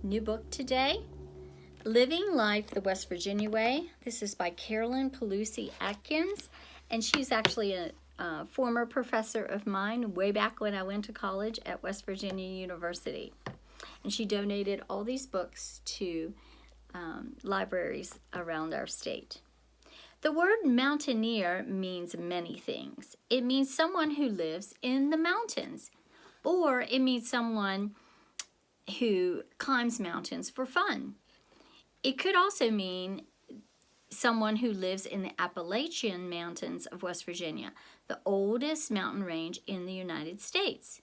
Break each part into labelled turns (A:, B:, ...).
A: New book today, Living Life the West Virginia Way. This is by Carolyn Pelusi Atkins, and she's actually a former professor of mine way back when I went to college at West Virginia University. And she donated all these books to libraries around our state. The word mountaineer means many things. It means someone who lives in the mountains, or it means someone who climbs mountains for fun. It could also mean someone who lives in the Appalachian Mountains of West Virginia, the oldest mountain range in the United States.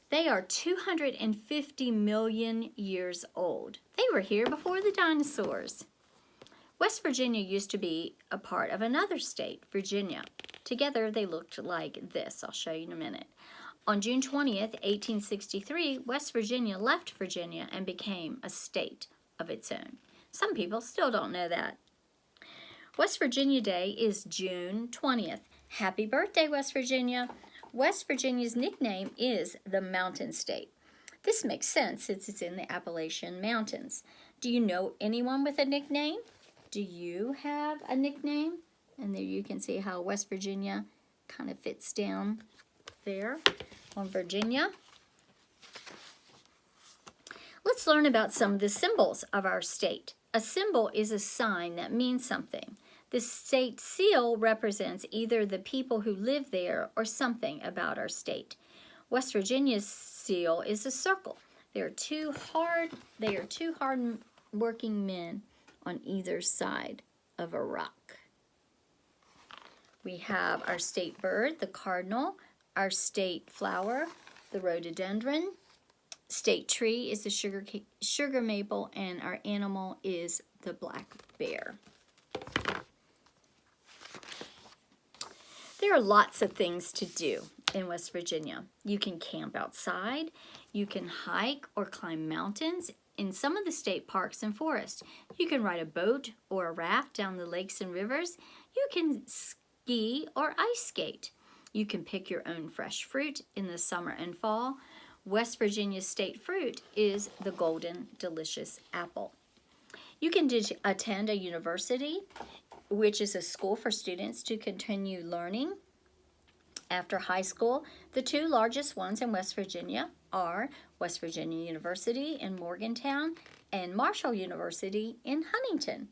A: They are 250 million years old. They were here before the dinosaurs. West Virginia used to be a part of another state, Virginia. Together they looked like this. I'll show you in a minute. On June 20th, 1863, West Virginia left Virginia and became a state of its own. Some people still don't know that. West Virginia Day is June 20th. Happy birthday, West Virginia. West Virginia's nickname is the Mountain State. This makes sense since it's in the Appalachian Mountains. Do you know anyone with a nickname? Do you have a nickname? And there you can see how West Virginia kind of fits down there on Virginia. Let's learn about some of the symbols of our state. A symbol is a sign that means something. The state seal represents either the people who live there or something about our state. West Virginia's seal is a circle. They are two hard-working men on either side of a rock. We have our state bird, the cardinal, our state flower, the rhododendron. State tree is the sugar maple, and our animal is the black bear. There are lots of things to do in West Virginia. You can camp outside, you can hike or climb mountains in some of the state parks and forests. You can ride a boat or a raft down the lakes and rivers. You can ski or ice skate. You can pick your own fresh fruit in the summer and fall. West Virginia's state fruit is the golden delicious apple. You can attend a university, which is a school for students to continue learning after high school. The two largest ones in West Virginia are West Virginia University in Morgantown and Marshall University in Huntington.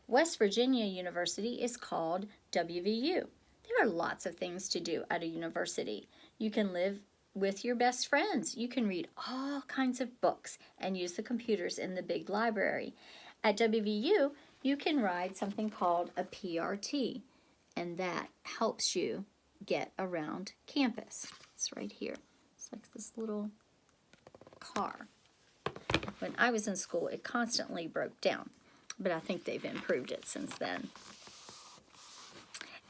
A: West Virginia University is called WVU. There are lots of things to do at a university. You can live with your best friends. You can read all kinds of books and use the computers in the big library. At WVU, you can ride something called a PRT, and that helps you get around campus. It's right here. It's like this little car. When I was in school, it constantly broke down, but I think they've improved it since then.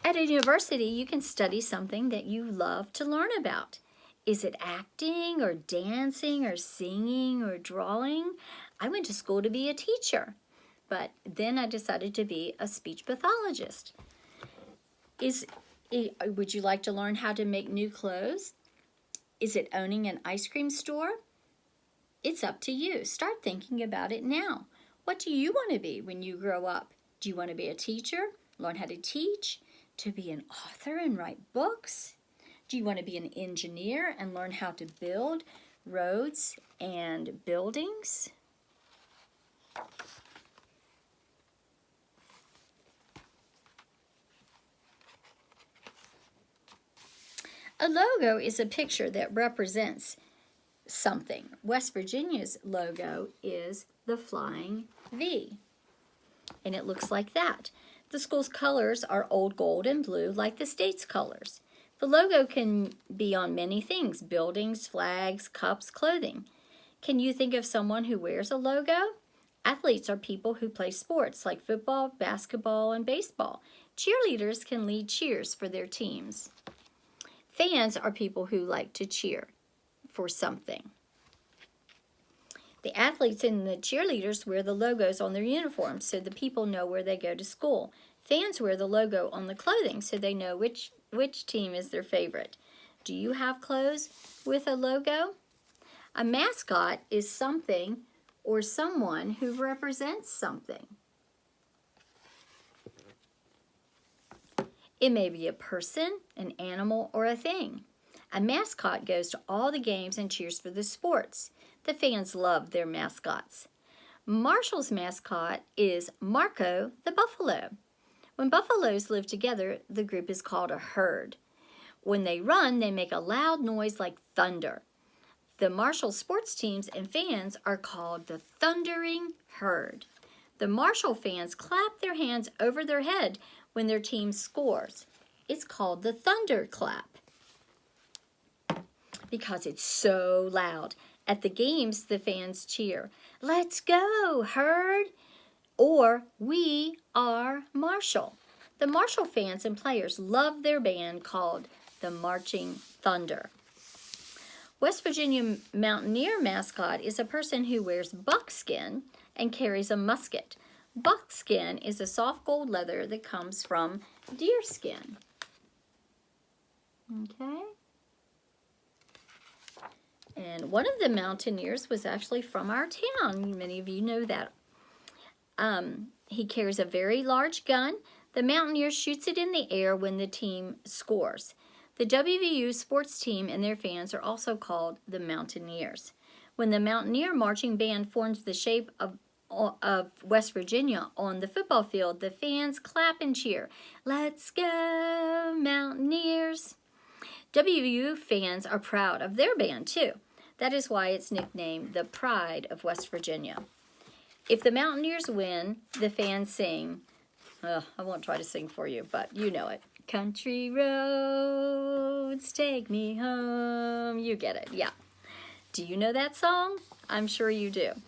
A: At a university, you can study something that you love to learn about. Is it acting or dancing or singing or drawing? I went to school to be a teacher, but then I decided to be a speech pathologist. Would you like to learn how to make new clothes? Is it owning an ice cream store? It's up to you. Start thinking about it now. What do you want to be when you grow up? Do you want to be a teacher? Learn how to teach? To be an author and write books? Do you want to be an engineer and learn how to build roads and buildings? A logo is a picture that represents something. West Virginia's logo is the Flying V, and it looks like that. The school's colors are old gold and blue like the state's colors. The logo can be on many things: buildings, flags, cups, clothing. Can you think of someone who wears a logo? Athletes are people who play sports like football, basketball, and baseball. Cheerleaders can lead cheers for their teams. Fans are people who like to cheer for something. The athletes and the cheerleaders wear the logos on their uniforms so the people know where they go to school. Fans wear the logo on the clothing so they know which team is their favorite. Do you have clothes with a logo? A mascot is something or someone who represents something. It may be a person, an animal, or a thing. A mascot goes to all the games and cheers for the sports. The fans love their mascots. Marshall's mascot is Marco the buffalo. When buffaloes live together, the group is called a herd. When they run, they make a loud noise like thunder. The Marshall sports teams and fans are called the Thundering Herd. The Marshall fans clap their hands over their head when their team scores. It's called the Thunder Clap because it's so loud. At the games, the fans cheer, "Let's go, Herd!" or "We are Marshall." The Marshall fans and players love their band called the Marching Thunder. West Virginia Mountaineer mascot is a person who wears buckskin and carries a musket. Buckskin is a soft gold leather that comes from deer skin. Okay. And one of the Mountaineers was actually from our town. Many of you know that. He carries a very large gun. The Mountaineer shoots it in the air when the team scores. The WVU sports team and their fans are also called the Mountaineers. When the Mountaineer marching band forms the shape of West Virginia on the football field, the fans clap and cheer, "Let's go, Mountaineers!" WVU fans are proud of their band too. That is why it's nicknamed the Pride of West Virginia. If the Mountaineers win, the fans sing, I won't try to sing for you, but you know it. "Country roads, take me home." You get it, yeah. Do you know that song? I'm sure you do.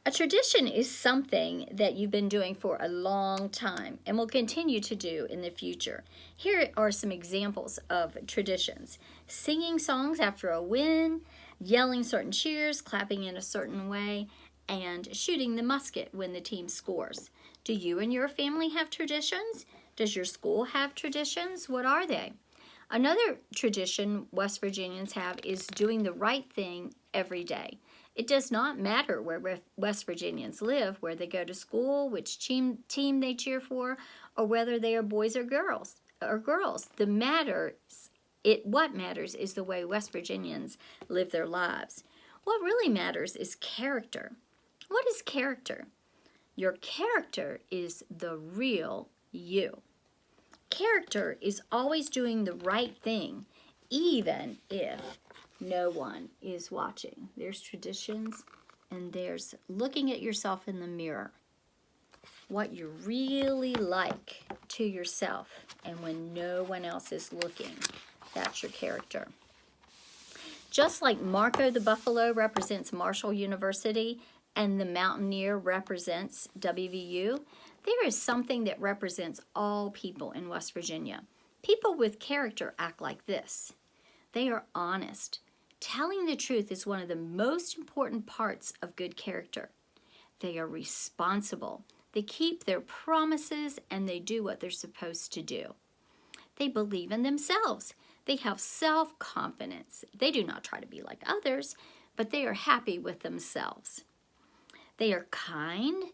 A: A tradition is something that you've been doing for a long time and will continue to do in the future. Here are some examples of traditions. Singing songs after a win, yelling certain cheers, clapping in a certain way, and shooting the musket when the team scores. Do you and your family have traditions? Does your school have traditions? What are they? Another tradition West Virginians have is doing the right thing every day. It does not matter where West Virginians live, where they go to school, which team they cheer for, or whether they are boys or girls. What matters is the way West Virginians live their lives. What really matters is character. What is character? Your character is the real you. Character is always doing the right thing, even if no one is watching. There's traditions, and there's looking at yourself in the mirror. What you really like to yourself, and when no one else is looking, that's your character. Just like Marco the Buffalo represents Marshall University and the Mountaineer represents WVU, there is something that represents all people in West Virginia. People with character act like this. They are honest. Telling the truth is one of the most important parts of good character. They are responsible. They keep their promises and they do what they're supposed to do. They believe in themselves. They have self-confidence. They do not try to be like others, but they are happy with themselves. They are kind,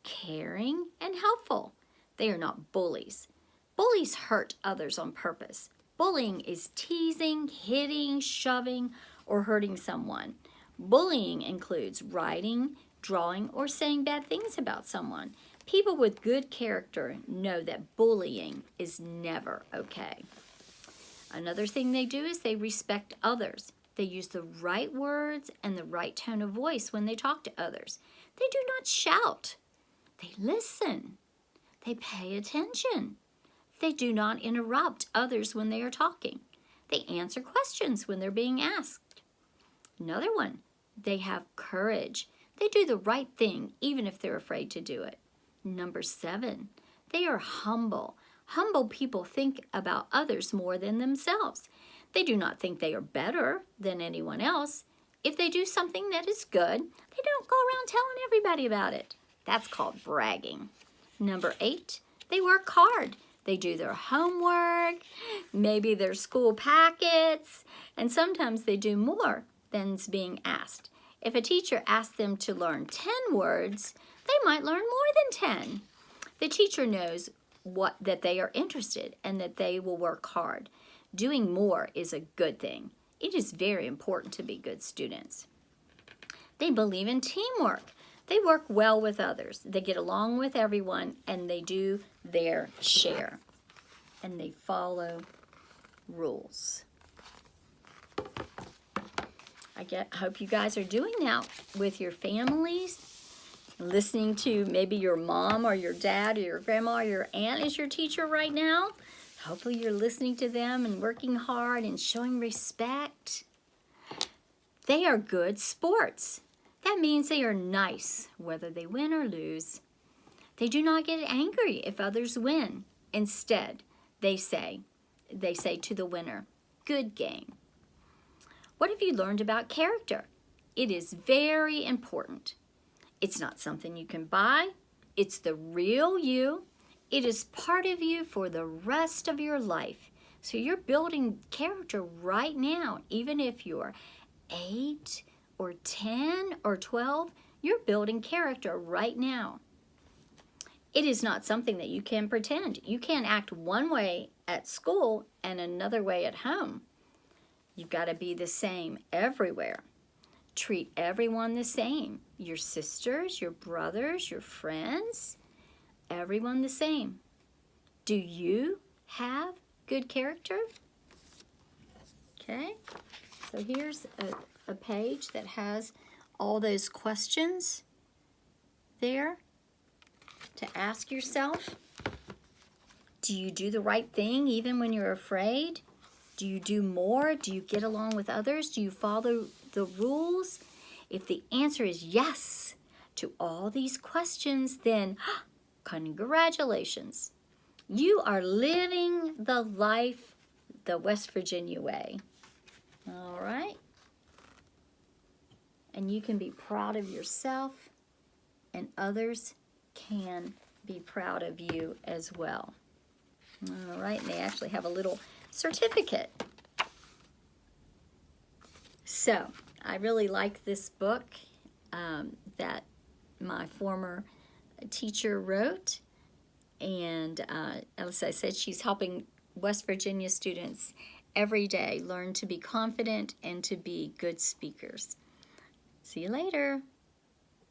A: caring, and helpful. They are not bullies. Bullies hurt others on purpose. Bullying is teasing, hitting, shoving, or hurting someone. Bullying includes writing, drawing, or saying bad things about someone. People with good character know that bullying is never okay. Another thing they do is they respect others. They use the right words and the right tone of voice when they talk to others. They do not shout. They listen. They pay attention. They do not interrupt others when they are talking. They answer questions when they're being asked. Another one, they have courage. They do the right thing even if they're afraid to do it. Number 7, they are humble. Humble people think about others more than themselves. They do not think they are better than anyone else. If they do something that is good, they don't go around telling everybody about it. That's called bragging. Number 8, they work hard. They do their homework, maybe their school packets, and sometimes they do more than's being asked. If a teacher asks them to learn 10 words, they might learn more than 10. The teacher knows that they are interested and that they will work hard. Doing more is a good thing. It is very important to be good students. They believe in teamwork. They work well with others. They get along with everyone, and they do their share. And they follow rules. I hope you guys are doing that with your families, listening to maybe your mom or your dad or your grandma or your aunt is your teacher right now. Hopefully you're listening to them and working hard and showing respect. They are good sports. That means they are nice, whether they win or lose. They do not get angry if others win. Instead, they say to the winner, "Good game." What have you learned about character? It is very important. It's not something you can buy. It's the real you. It is part of you for the rest of your life. So you're building character right now. Even if you're 8 or 10 or 12, you're building character right now. It is not something that you can pretend. You can't act one way at school and another way at home. You've got to be the same everywhere. Treat everyone the same. Your sisters, your brothers, your friends, everyone the same. Do you have good character? Okay, so here's a page that has all those questions there to ask yourself. Do you do the right thing even when you're afraid? Do you do more? Do you get along with others? Do you follow the rules? If the answer is yes to all these questions, then congratulations. You are living the life the West Virginia way. All right? And you can be proud of yourself, and others can be proud of you as well. All right, and they actually have a little certificate. So, I really like this book that my former teacher wrote. And as I said, she's helping West Virginia students every day learn to be confident and to be good speakers. See you later.